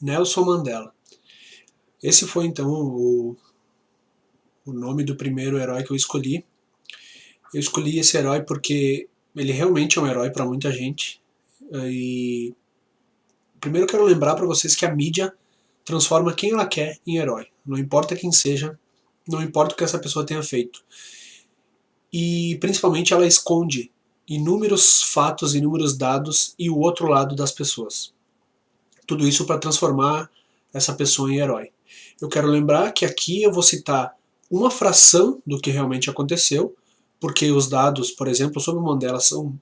Nelson Mandela. Esse foi então o nome do primeiro herói que eu escolhi. Eu escolhi esse herói porque ele realmente é um herói para muita gente. E primeiro eu quero lembrar para vocês que a mídia transforma quem ela quer em herói. Não importa quem seja, não importa o que essa pessoa tenha feito. E principalmente ela esconde inúmeros fatos, inúmeros dados e o outro lado das pessoas. Tudo isso para transformar essa pessoa em herói. Eu quero lembrar que aqui eu vou citar uma fração do que realmente aconteceu, porque os dados, por exemplo, sobre o Mandela são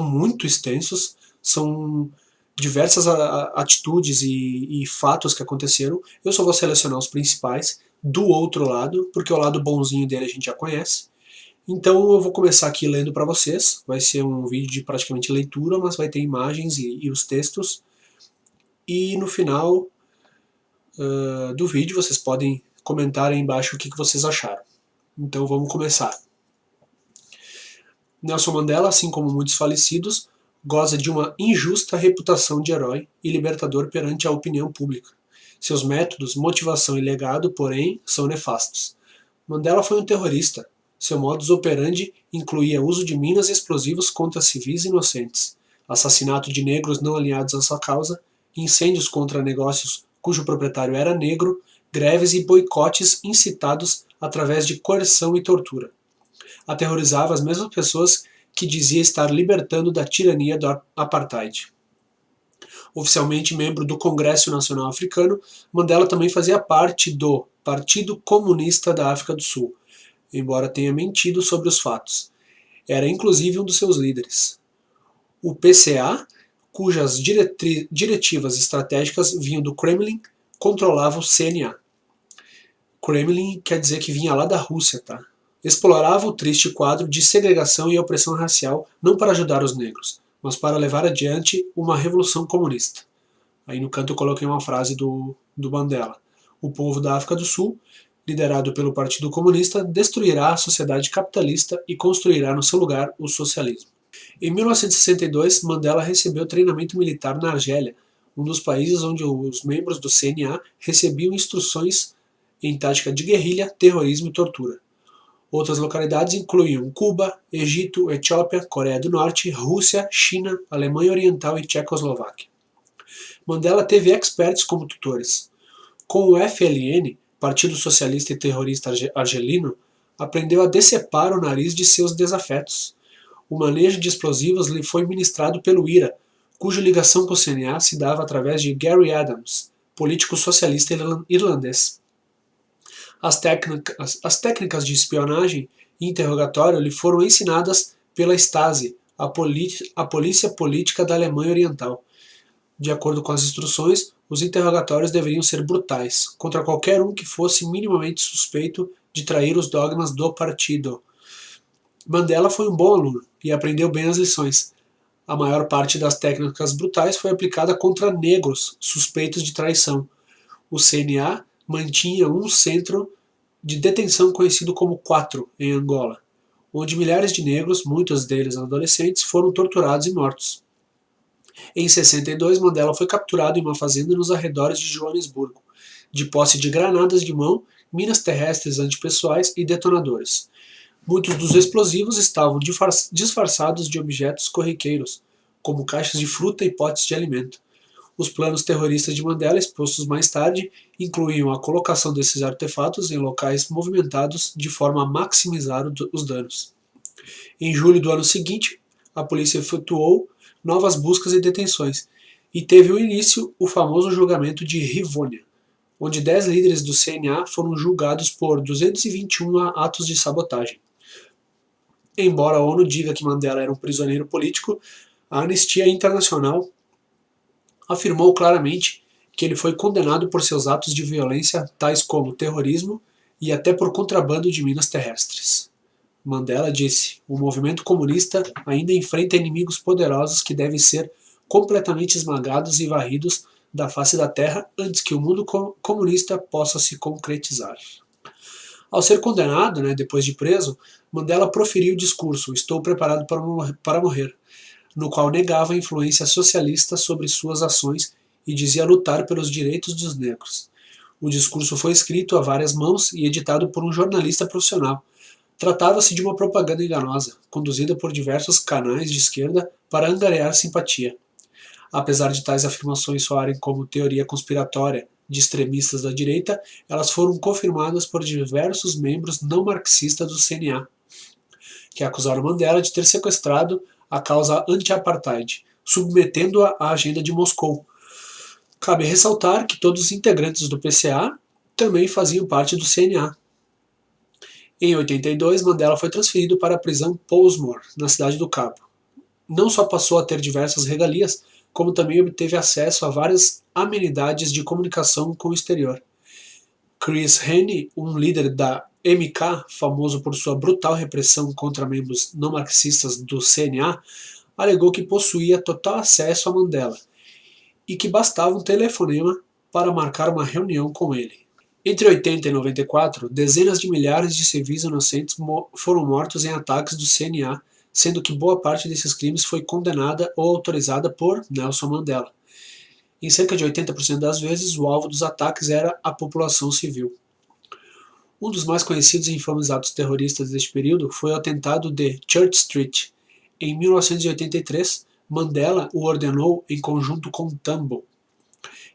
muito extensos, são diversas atitudes e fatos que aconteceram. Eu só vou selecionar os principais do outro lado, porque o lado bonzinho dele a gente já conhece. Então eu vou começar aqui lendo para vocês. Vai ser um vídeo de praticamente leitura, mas vai ter imagens e os textos. E no final do vídeo vocês podem comentar aí embaixo o que vocês acharam. Então vamos começar. Nelson Mandela, assim como muitos falecidos, goza de uma injusta reputação de herói e libertador perante a opinião pública. Seus métodos, motivação e legado, porém, são nefastos. Mandela foi um terrorista. Seu modus operandi incluía uso de minas e explosivos contra civis inocentes, assassinato de negros não alinhados à sua causa, incêndios contra negócios cujo proprietário era negro, greves e boicotes incitados através de coerção e tortura. Aterrorizava as mesmas pessoas que dizia estar libertando da tirania do apartheid. Oficialmente membro do Congresso Nacional Africano, Mandela também fazia parte do Partido Comunista da África do Sul, embora tenha mentido sobre os fatos. Era inclusive um dos seus líderes. O PCA, cujas diretivas estratégicas vinham do Kremlin, controlava o CNA. Kremlin quer dizer que vinha lá da Rússia, tá? Explorava o triste quadro de segregação e opressão racial não para ajudar os negros, mas para levar adiante uma revolução comunista. Aí no canto eu coloquei uma frase do Mandela. O povo da África do Sul, liderado pelo Partido Comunista, destruirá a sociedade capitalista e construirá no seu lugar o socialismo. Em 1962, Mandela recebeu treinamento militar na Argélia, um dos países onde os membros do CNA recebiam instruções em tática de guerrilha, terrorismo e tortura. Outras localidades incluíam Cuba, Egito, Etiópia, Coreia do Norte, Rússia, China, Alemanha Oriental e Tchecoslováquia. Mandela teve experts como tutores. Com o FLN, Partido Socialista e Terrorista Argelino, aprendeu a decepar o nariz de seus desafetos. O manejo de explosivos lhe foi ministrado pelo IRA, cuja ligação com o CNA se dava através de Gary Adams, político socialista irlandês. As técnicas de espionagem e interrogatório lhe foram ensinadas pela Stasi, a polícia política da Alemanha Oriental. De acordo com as instruções, os interrogatórios deveriam ser brutais, contra qualquer um que fosse minimamente suspeito de trair os dogmas do partido. Mandela foi um bom aluno e aprendeu bem as lições. A maior parte das técnicas brutais foi aplicada contra negros suspeitos de traição. O CNA mantinha um centro de detenção conhecido como 4 em Angola, onde milhares de negros, muitos deles adolescentes, foram torturados e mortos. Em 62, Mandela foi capturado em uma fazenda nos arredores de Joanesburgo, de posse de granadas de mão, minas terrestres antipessoais e detonadores. Muitos dos explosivos estavam disfarçados de objetos corriqueiros, como caixas de fruta e potes de alimento. Os planos terroristas de Mandela, expostos mais tarde, incluíam a colocação desses artefatos em locais movimentados de forma a maximizar os danos. Em julho do ano seguinte, a polícia efetuou novas buscas e detenções, e teve o início o famoso julgamento de Rivonia, onde 10 líderes do CNA foram julgados por 221 atos de sabotagem. Embora a ONU diga que Mandela era um prisioneiro político, a Anistia Internacional afirmou claramente que ele foi condenado por seus atos de violência, tais como terrorismo e até por contrabando de minas terrestres. Mandela disse: o movimento comunista ainda enfrenta inimigos poderosos que devem ser completamente esmagados e varridos da face da terra antes que o mundo comunista possa se concretizar. Ao ser condenado, depois de preso, Mandela proferiu o discurso "Estou preparado para morrer", no qual negava a influência socialista sobre suas ações e dizia lutar pelos direitos dos negros. O discurso foi escrito a várias mãos e editado por um jornalista profissional. Tratava-se de uma propaganda enganosa, conduzida por diversos canais de esquerda para angariar simpatia. Apesar de tais afirmações soarem como teoria conspiratória de extremistas da direita, elas foram confirmadas por diversos membros não marxistas do CNA, que acusaram Mandela de ter sequestrado a causa anti-apartheid, submetendo-a à agenda de Moscou. Cabe ressaltar que todos os integrantes do PCA também faziam parte do CNA. Em 82, Mandela foi transferido para a prisão Pollsmoor, na cidade do Cabo. Não só passou a ter diversas regalias, como também obteve acesso a várias amenidades de comunicação com o exterior. Chris Hani, um líder da MK, famoso por sua brutal repressão contra membros não marxistas do CNA, alegou que possuía total acesso a Mandela e que bastava um telefonema para marcar uma reunião com ele. Entre 80 e 94, dezenas de milhares de civis inocentes foram mortos em ataques do CNA, sendo que boa parte desses crimes foi condenada ou autorizada por Nelson Mandela. Em cerca de 80% das vezes, o alvo dos ataques era a população civil. Um dos mais conhecidos e infames atos terroristas deste período foi o atentado de Church Street. Em 1983, Mandela o ordenou em conjunto com Tambo.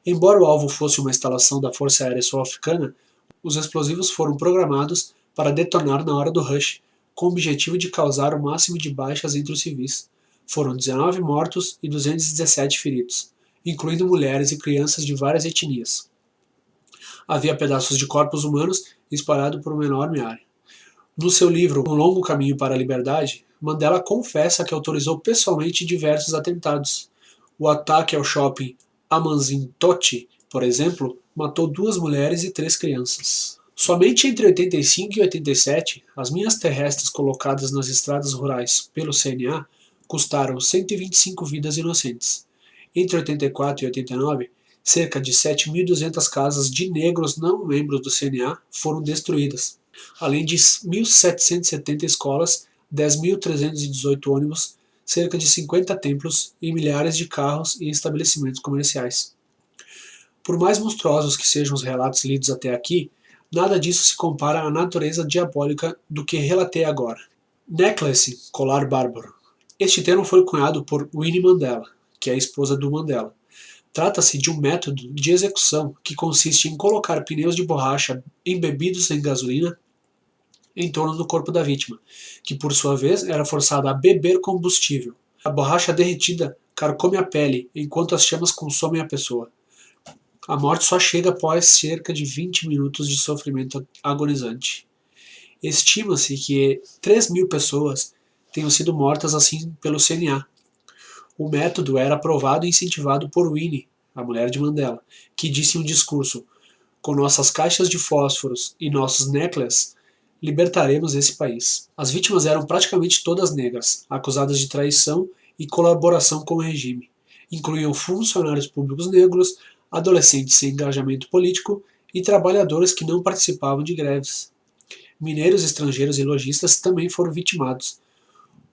Embora o alvo fosse uma instalação da Força Aérea Sul-Africana, os explosivos foram programados para detonar na hora do rush, com o objetivo de causar o máximo de baixas entre os civis. Foram 19 mortos e 217 feridos, incluindo mulheres e crianças de várias etnias. Havia pedaços de corpos humanos espalhados por uma enorme área. No seu livro Um Longo Caminho para a Liberdade, Mandela confessa que autorizou pessoalmente diversos atentados. O ataque ao shopping Amanzimtoti, por exemplo, matou 2 mulheres e 3 crianças. Somente entre 85 e 87, as minhas terrestres colocadas nas estradas rurais pelo CNA custaram 125 vidas inocentes. Entre 84 e 89, cerca de 7.200 casas de negros não membros do CNA foram destruídas, além de 1.770 escolas, 10.318 ônibus, cerca de 50 templos e milhares de carros e estabelecimentos comerciais. Por mais monstruosos que sejam os relatos lidos até aqui, nada disso se compara à natureza diabólica do que relatei agora. Necklace, colar bárbaro. Este termo foi cunhado por Winnie Mandela, que é a esposa do Mandela. Trata-se de um método de execução que consiste em colocar pneus de borracha embebidos em gasolina em torno do corpo da vítima, que por sua vez era forçada a beber combustível. A borracha derretida carcome a pele, enquanto as chamas consomem a pessoa. A morte só chega após cerca de 20 minutos de sofrimento agonizante. Estima-se que 3.000 pessoas tenham sido mortas assim pelo CNA. O método era aprovado e incentivado por Winnie, a mulher de Mandela, que disse em um discurso: "Com nossas caixas de fósforos e nossos necklaces, libertaremos esse país." As vítimas eram praticamente todas negras, acusadas de traição e colaboração com o regime. Incluíam funcionários públicos negros, adolescentes sem engajamento político e trabalhadores que não participavam de greves. Mineiros estrangeiros e lojistas também foram vitimados.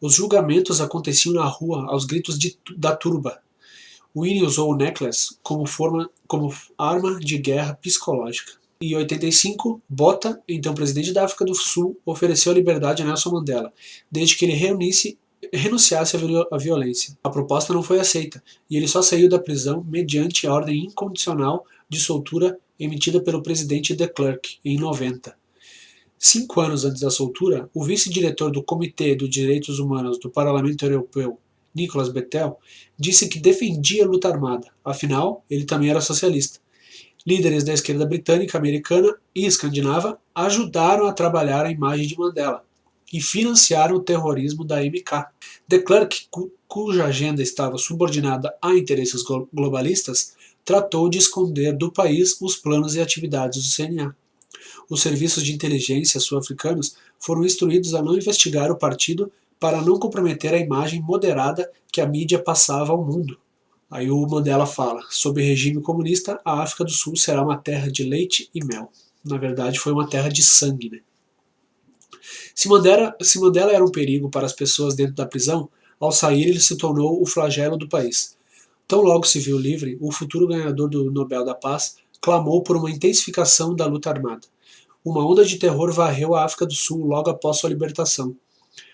Os julgamentos aconteciam na rua aos gritos da turba. Winnie usou o necklace como arma de guerra psicológica. Em 85, Botha, então presidente da África do Sul, ofereceu a liberdade a Nelson Mandela, desde que ele renunciasse à violência. A proposta não foi aceita, e ele só saiu da prisão mediante a ordem incondicional de soltura emitida pelo presidente de Klerk, em 90. 5 anos antes da soltura, o vice-diretor do Comitê dos Direitos Humanos do Parlamento Europeu, Nicolas Bettel, disse que defendia a luta armada, afinal, ele também era socialista. Líderes da esquerda britânica, americana e escandinava ajudaram a trabalhar a imagem de Mandela e financiaram o terrorismo da MK. De Klerk, cuja agenda estava subordinada a interesses globalistas, tratou de esconder do país os planos e atividades do CNA. Os serviços de inteligência sul-africanos foram instruídos a não investigar o partido para não comprometer a imagem moderada que a mídia passava ao mundo. Aí o Mandela fala: sob regime comunista, a África do Sul será uma terra de leite e mel. Na verdade, foi uma terra de sangue, né? Se Mandela era um perigo para as pessoas dentro da prisão, ao sair ele se tornou o flagelo do país. Tão logo se viu livre, o futuro ganhador do Nobel da Paz clamou por uma intensificação da luta armada. Uma onda de terror varreu a África do Sul logo após sua libertação.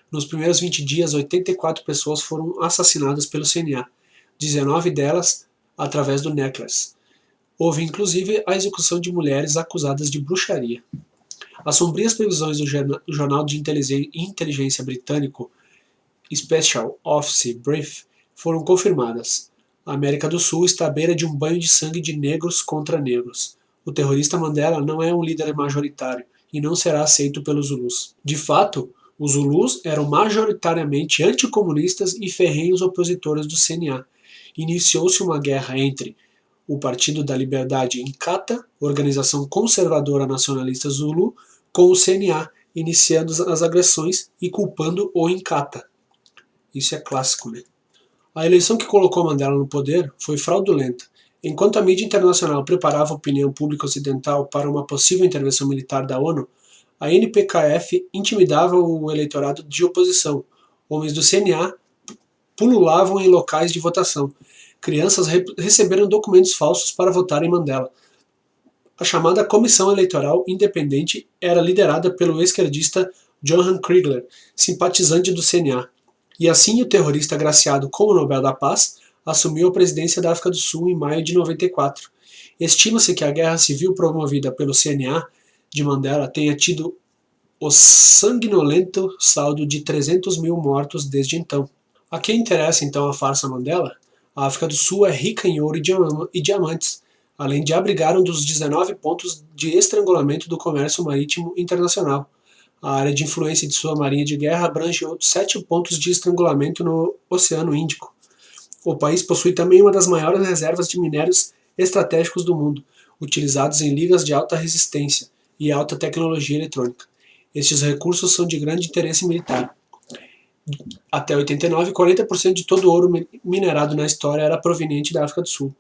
Nos primeiros 20 dias, 84 pessoas foram assassinadas pelo CNA, 19 delas através do Necklace. Houve inclusive a execução de mulheres acusadas de bruxaria. As sombrias previsões do jornal de inteligência britânico Special Office Brief foram confirmadas. A América do Sul está à beira de um banho de sangue de negros contra negros. O terrorista Mandela não é um líder majoritário e não será aceito pelos Zulus. De fato, os Zulus eram majoritariamente anticomunistas e ferrenhos opositores do CNA. Iniciou-se uma guerra entre o Partido da Liberdade Inkatha, organização conservadora nacionalista Zulu, com o CNA, iniciando as agressões e culpando o Inkatha. Isso é clássico, né? A eleição que colocou Mandela no poder foi fraudulenta. Enquanto a mídia internacional preparava a opinião pública ocidental para uma possível intervenção militar da ONU, a NPKF intimidava o eleitorado de oposição. Homens do CNA pululavam em locais de votação. Crianças receberam documentos falsos para votar em Mandela. A chamada Comissão Eleitoral Independente era liderada pelo esquerdista Johan Kriegler, simpatizante do CNA. E assim o terrorista agraciado com o Nobel da Paz assumiu a presidência da África do Sul em maio de 94. Estima-se que a guerra civil promovida pelo CNA de Mandela tenha tido o sanguinolento saldo de 300 mil mortos desde então. A quem interessa então a farsa Mandela? A África do Sul é rica em ouro e diamantes, além de abrigar um dos 19 pontos de estrangulamento do comércio marítimo internacional. A área de influência de sua marinha de guerra abrange outros 7 pontos de estrangulamento no Oceano Índico. O país possui também uma das maiores reservas de minérios estratégicos do mundo, utilizados em ligas de alta resistência e alta tecnologia eletrônica. Estes recursos são de grande interesse militar. Até 89, 40% de todo o ouro minerado na história era proveniente da África do Sul.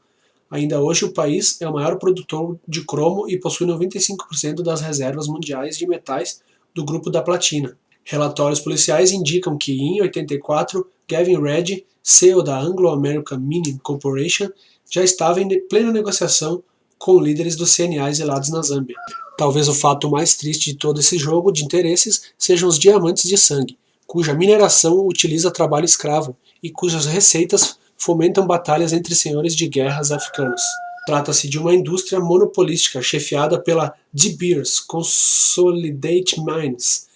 Ainda hoje, o país é o maior produtor de cromo e possui 95% das reservas mundiais de metais do grupo da platina. Relatórios policiais indicam que, em 84, Gavin Reddy, CEO da Anglo-American Mining Corporation, já estava em plena negociação com líderes do CNA exilados na Zâmbia. Talvez o fato mais triste de todo esse jogo de interesses sejam os diamantes de sangue, cuja mineração utiliza trabalho escravo e cujas receitas fomentam batalhas entre senhores de guerras africanos. Trata-se de uma indústria monopolística chefiada pela De Beers Consolidated Mines,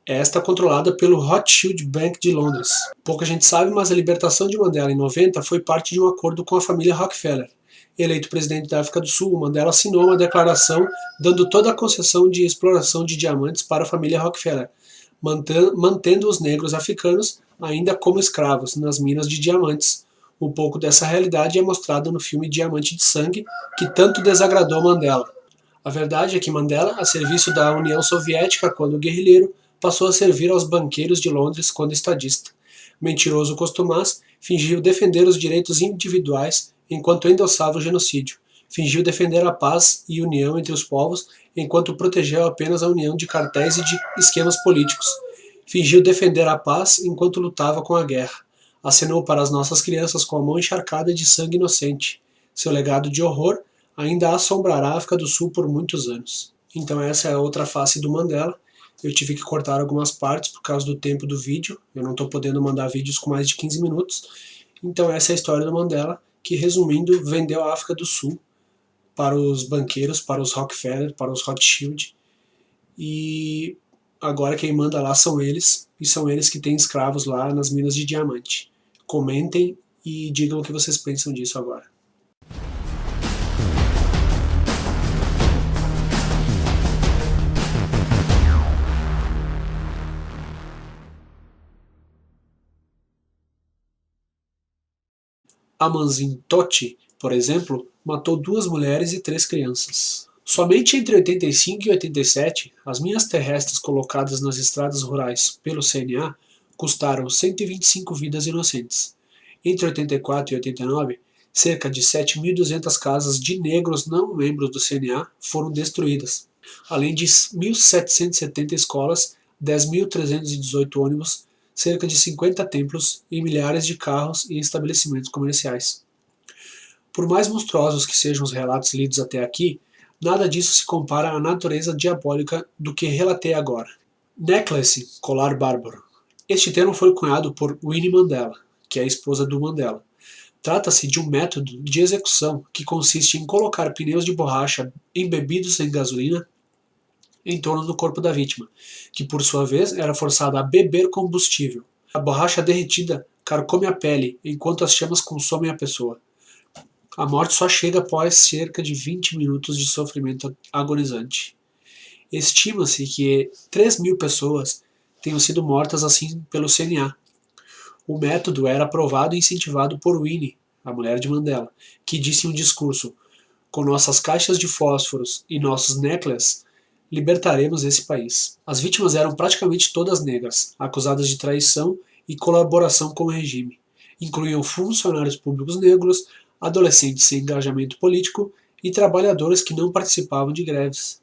esta controlada pelo Rothschild Bank de Londres. Pouca gente sabe, mas a libertação de Mandela em 90 foi parte de um acordo com a família Rockefeller. Eleito presidente da África do Sul, Mandela assinou uma declaração dando toda a concessão de exploração de diamantes para a família Rockefeller, mantendo os negros africanos ainda como escravos nas minas de diamantes. Um pouco dessa realidade é mostrado no filme Diamante de Sangue, que tanto desagradou Mandela. A verdade é que Mandela, a serviço da União Soviética quando guerrilheiro, passou a servir aos banqueiros de Londres quando estadista. Mentiroso costumaz, fingiu defender os direitos individuais enquanto endossava o genocídio. Fingiu defender a paz e união entre os povos enquanto protegeu apenas a união de cartéis e de esquemas políticos. Fingiu defender a paz enquanto lutava com a guerra. Acenou para as nossas crianças com a mão encharcada de sangue inocente. Seu legado de horror ainda assombrará a África do Sul por muitos anos. Então essa é a outra face do Mandela. Eu tive que cortar algumas partes por causa do tempo do vídeo. Eu não estou podendo mandar vídeos com mais de 15 minutos. Então essa é a história do Mandela, que resumindo, vendeu a África do Sul para os banqueiros, para os Rockefeller, para os Rothschild. E agora quem manda lá são eles, e são eles que têm escravos lá nas minas de diamante. Comentem e digam o que vocês pensam disso agora. Amanzimtoti, por exemplo, matou 2 mulheres e 3 crianças. Somente entre 85 e 87, as minas terrestres colocadas nas estradas rurais pelo CNA custaram 125 vidas inocentes. Entre 84 e 89, cerca de 7.200 casas de negros não membros do CNA foram destruídas, além de 1.770 escolas, 10.318 ônibus, cerca de 50 templos e milhares de carros e estabelecimentos comerciais. Por mais monstruosos que sejam os relatos lidos até aqui, nada disso se compara à natureza diabólica do que relatei agora. Necklace, colar bárbaro. Este termo foi cunhado por Winnie Mandela, que é a esposa do Mandela. Trata-se de um método de execução que consiste em colocar pneus de borracha embebidos em gasolina em torno do corpo da vítima, que por sua vez era forçada a beber combustível. A borracha derretida carcome a pele, enquanto as chamas consomem a pessoa. A morte só chega após cerca de 20 minutos de sofrimento agonizante. Estima-se que 3.000 pessoas tenham sido mortas assim pelo CNA. O método era aprovado e incentivado por Winnie, a mulher de Mandela, que disse em um discurso: "Com nossas caixas de fósforos e nossos necklaces, libertaremos esse país." As vítimas eram praticamente todas negras, acusadas de traição e colaboração com o regime. Incluíam funcionários públicos negros, adolescentes sem engajamento político e trabalhadores que não participavam de greves.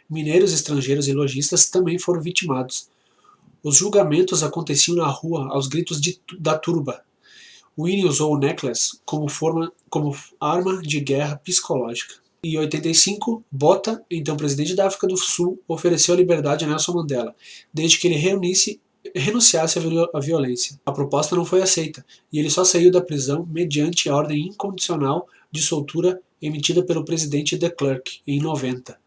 Mineiros estrangeiros e lojistas também foram vitimados. Os julgamentos aconteciam na rua aos gritos da turba. Winnie usou o necklace como arma de guerra psicológica. Em 85, Botha, então presidente da África do Sul, ofereceu a liberdade a Nelson Mandela, desde que ele renunciasse à violência. A proposta não foi aceita, e ele só saiu da prisão mediante a ordem incondicional de soltura emitida pelo presidente de Klerk, em 90.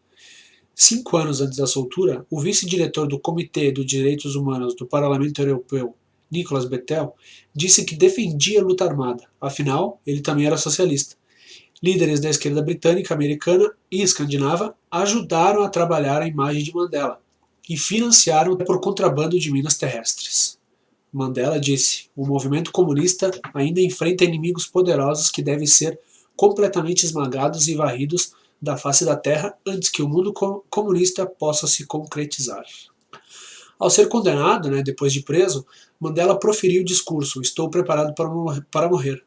5 anos antes da soltura, o vice-diretor do Comitê dos Direitos Humanos do Parlamento Europeu, Nicolas Bettel, disse que defendia a luta armada, afinal, ele também era socialista. Líderes da esquerda britânica, americana e escandinava ajudaram a trabalhar a imagem de Mandela e financiaram por contrabando de minas terrestres. Mandela disse: "O movimento comunista ainda enfrenta inimigos poderosos que devem ser completamente esmagados e varridos da face da terra antes que o mundo comunista possa se concretizar." Ao ser condenado, depois de preso, Mandela proferiu o discurso "Estou preparado para morrer",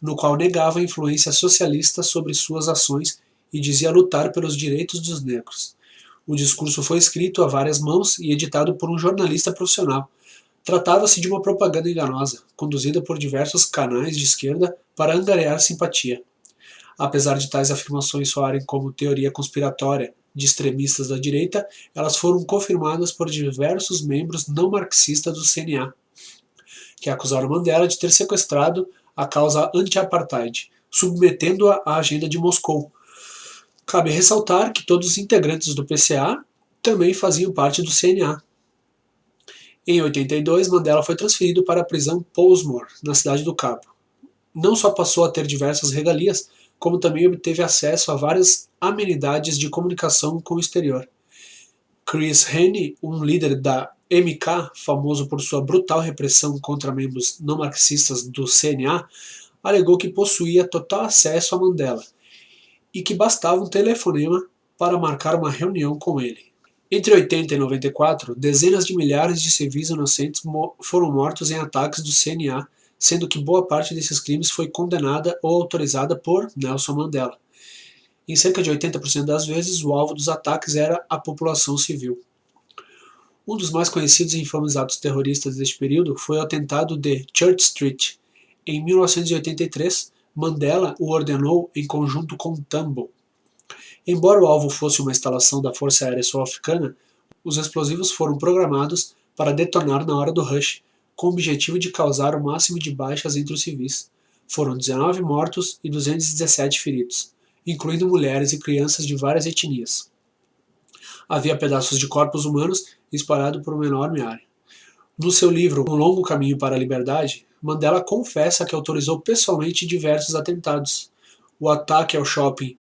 no qual negava a influência socialista sobre suas ações e dizia lutar pelos direitos dos negros. O discurso foi escrito a várias mãos e editado por um jornalista profissional. Tratava-se de uma propaganda enganosa, conduzida por diversos canais de esquerda para angariar simpatia. Apesar de tais afirmações soarem como teoria conspiratória de extremistas da direita, elas foram confirmadas por diversos membros não marxistas do CNA, que acusaram Mandela de ter sequestrado a causa anti-apartheid, submetendo-a à agenda de Moscou. Cabe ressaltar que todos os integrantes do PCA também faziam parte do CNA. Em 82, Mandela foi transferido para a prisão Pollsmoor, na Cidade do Cabo. Não só passou a ter diversas regalias, como também obteve acesso a várias amenidades de comunicação com o exterior. Chris Hani, um líder da MK, famoso por sua brutal repressão contra membros não marxistas do CNA, alegou que possuía total acesso a Mandela e que bastava um telefonema para marcar uma reunião com ele. Entre 80 e 94, dezenas de milhares de civis inocentes foram mortos em ataques do CNA, sendo que boa parte desses crimes foi condenada ou autorizada por Nelson Mandela. Em cerca de 80% das vezes, o alvo dos ataques era a população civil. Um dos mais conhecidos e infames atos terroristas deste período foi o atentado de Church Street. Em 1983, Mandela o ordenou em conjunto com Tambo. Embora o alvo fosse uma instalação da Força Aérea Sul-Africana, os explosivos foram programados para detonar na hora do rush, com o objetivo de causar o máximo de baixas entre os civis. Foram 19 mortos e 217 feridos, incluindo mulheres e crianças de várias etnias. Havia pedaços de corpos humanos espalhados por uma enorme área. No seu livro Um Longo Caminho para a Liberdade, Mandela confessa que autorizou pessoalmente diversos atentados. O ataque ao shopping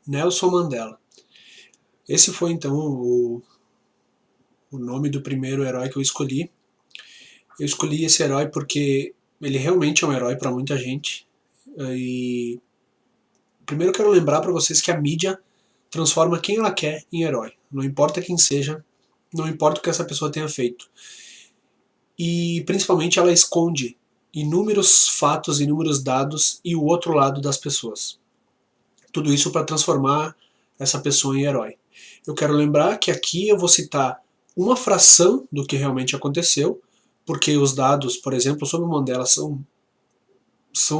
Nelson Mandela. Esse foi então o nome do primeiro herói que eu escolhi. Eu escolhi esse herói porque ele realmente é um herói para muita gente. E primeiro eu quero lembrar para vocês que a mídia transforma quem ela quer em herói. Não importa quem seja, não importa o que essa pessoa tenha feito. E principalmente ela esconde inúmeros fatos, inúmeros dados e o outro lado das pessoas. Tudo isso para transformar essa pessoa em herói. Eu quero lembrar que aqui eu vou citar uma fração do que realmente aconteceu, porque os dados, por exemplo, sobre o Mandela são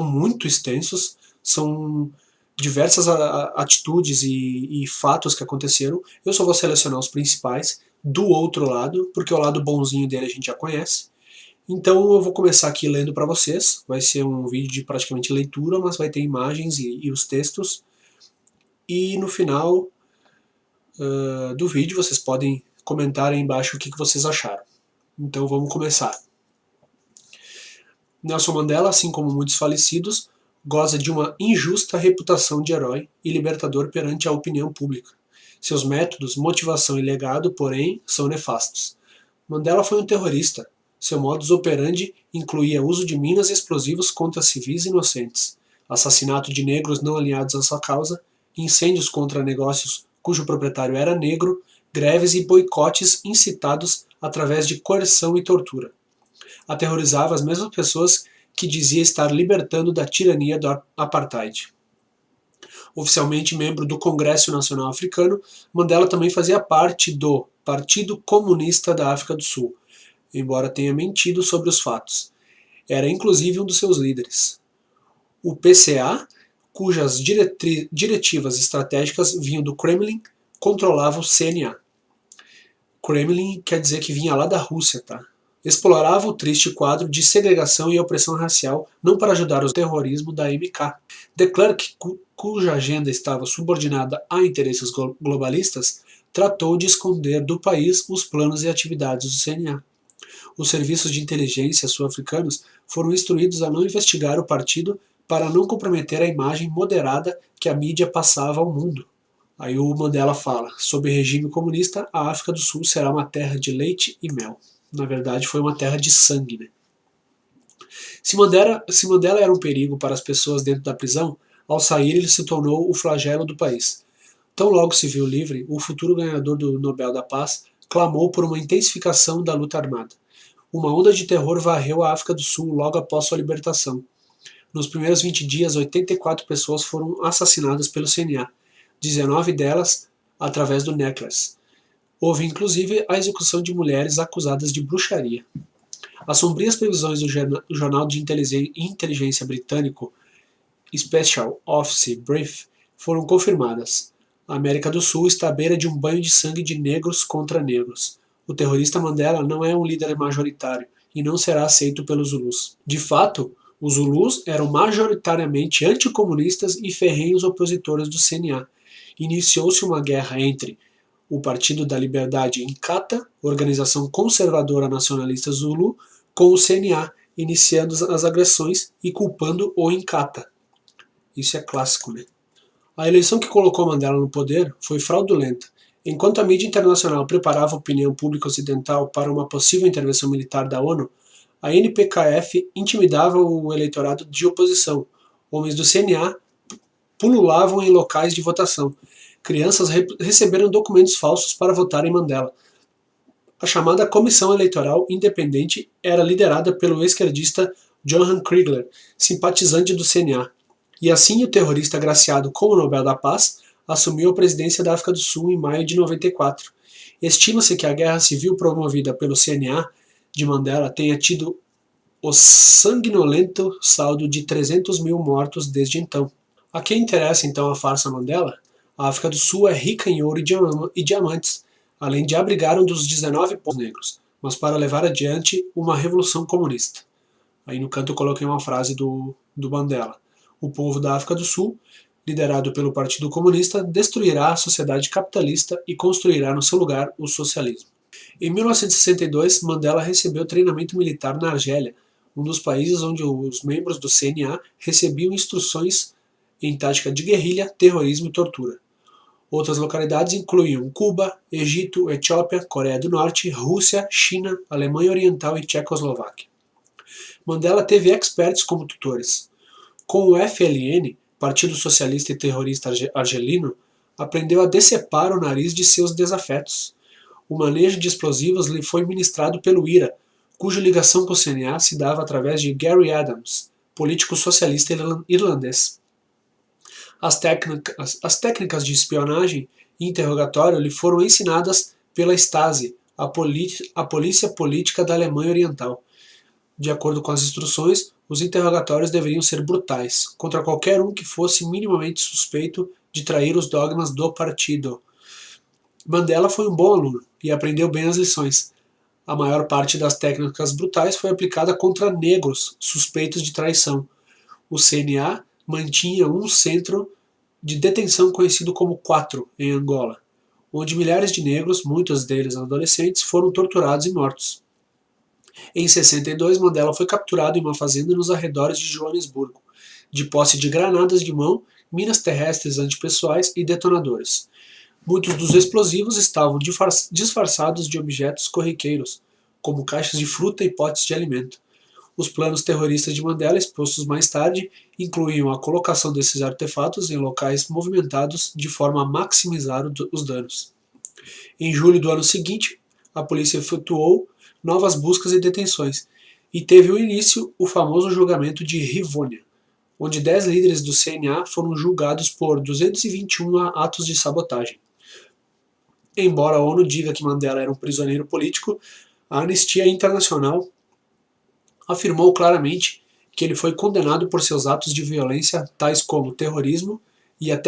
muito extensos, são diversas atitudes e fatos que aconteceram. Eu só vou selecionar os principais do outro lado, porque o lado bonzinho dele a gente já conhece. Então eu vou começar aqui lendo para vocês. Vai ser um vídeo de praticamente leitura, mas vai ter imagens e os textos. E no final do vídeo vocês podem comentar aí embaixo o que vocês acharam. Então vamos começar. Nelson Mandela, assim como muitos falecidos, goza de uma injusta reputação de herói e libertador perante a opinião pública. Seus métodos, motivação e legado, porém, são nefastos. Mandela foi um terrorista. Seu modus operandi incluía uso de minas e explosivos contra civis inocentes, assassinato de negros não alinhados à sua causa, incêndios contra negócios cujo proprietário era negro, greves e boicotes incitados através de coerção e tortura. Aterrorizava as mesmas pessoas que dizia estar libertando da tirania do apartheid. Oficialmente membro do Congresso Nacional Africano, Mandela também fazia parte do Partido Comunista da África do Sul, embora tenha mentido sobre os fatos. Era inclusive um dos seus líderes. O PCA, cujas diretivas estratégicas vinham do Kremlin, controlava o CNA. Kremlin quer dizer que vinha lá da Rússia, tá? Explorava o triste quadro de segregação e opressão racial, não para ajudar o terrorismo da MK. De Klerk, cuja agenda estava subordinada a interesses globalistas, tratou de esconder do país os planos e atividades do CNA. Os serviços de inteligência sul-africanos foram instruídos a não investigar o partido para não comprometer a imagem moderada que a mídia passava ao mundo. Aí o Mandela fala, sob regime comunista, a África do Sul será uma terra de leite e mel. Na verdade, foi uma terra de sangue. Né? Se Mandela era um perigo para as pessoas dentro da prisão, ao sair ele se tornou o flagelo do país. Tão logo se viu livre, o futuro ganhador do Nobel da Paz clamou por uma intensificação da luta armada. Uma onda de terror varreu a África do Sul logo após sua libertação. Nos primeiros 20 dias, 84 pessoas foram assassinadas pelo CNA, 19 delas através do Necklace. Houve inclusive a execução de mulheres acusadas de bruxaria. As sombrias previsões do jornal de inteligência britânico Special Office Brief foram confirmadas. A América do Sul está à beira de um banho de sangue de negros contra negros. O terrorista Mandela não é um líder majoritário e não será aceito pelos Zulus. De fato, os Zulus eram majoritariamente anticomunistas e ferrenhos opositores do CNA. Iniciou-se uma guerra entre o Partido da Liberdade Inkatha, organização conservadora nacionalista Zulu, com o CNA, iniciando as agressões e culpando o Inkatha. Isso é clássico, né? A eleição que colocou Mandela no poder foi fraudulenta. Enquanto a mídia internacional preparava a opinião pública ocidental para uma possível intervenção militar da ONU, a NPKF intimidava o eleitorado de oposição. Homens do CNA pululavam em locais de votação. Crianças receberam documentos falsos para votar em Mandela. A chamada Comissão Eleitoral Independente era liderada pelo esquerdista Johan Kriegler, simpatizante do CNA. E assim o terrorista agraciado com o Nobel da Paz assumiu a presidência da África do Sul em maio de 94. Estima-se que a guerra civil promovida pelo CNA de Mandela tenha tido o sanguinolento saldo de 300 mil mortos desde então. A quem interessa então a farsa Mandela? A África do Sul é rica em ouro e diamantes, além de abrigar um dos 19 povos negros, mas para levar adiante uma revolução comunista. Aí no canto eu coloquei uma frase do Mandela. O povo da África do Sul, liderado pelo Partido Comunista, destruirá a sociedade capitalista e construirá no seu lugar o socialismo. Em 1962, Mandela recebeu treinamento militar na Argélia, um dos países onde os membros do CNA recebiam instruções em tática de guerrilha, terrorismo e tortura. Outras localidades incluíam Cuba, Egito, Etiópia, Coreia do Norte, Rússia, China, Alemanha Oriental e Tchecoslováquia. Mandela teve experts como tutores. Com o FLN, Partido Socialista e Terrorista Argelino, aprendeu a decepar o nariz de seus desafetos. O manejo de explosivos lhe foi ministrado pelo IRA, cuja ligação com o CNA se dava através de Gary Adams, político socialista irlandês. As técnicas de espionagem e interrogatório lhe foram ensinadas pela Stasi, a polícia política da Alemanha Oriental. De acordo com as instruções, os interrogatórios deveriam ser brutais, contra qualquer um que fosse minimamente suspeito de trair os dogmas do partido. Mandela foi um bom aluno e aprendeu bem as lições. A maior parte das técnicas brutais foi aplicada contra negros suspeitos de traição. O CNA mantinha um centro de detenção conhecido como 4 em Angola, onde milhares de negros, muitos deles adolescentes, foram torturados e mortos. Em 62, Mandela foi capturado em uma fazenda nos arredores de Joanesburgo, de posse de granadas de mão, minas terrestres antipessoais e detonadores. Muitos dos explosivos estavam disfarçados de objetos corriqueiros, como caixas de fruta e potes de alimento. Os planos terroristas de Mandela, expostos mais tarde, incluíam a colocação desses artefatos em locais movimentados de forma a maximizar os danos. Em julho do ano seguinte, a polícia efetuou novas buscas e detenções, e teve início o famoso julgamento de Rivonia, onde 10 líderes do CNA foram julgados por 221 atos de sabotagem. Embora a ONU diga que Mandela era um prisioneiro político, a Anistia Internacional afirmou claramente que ele foi condenado por seus atos de violência, tais como terrorismo e até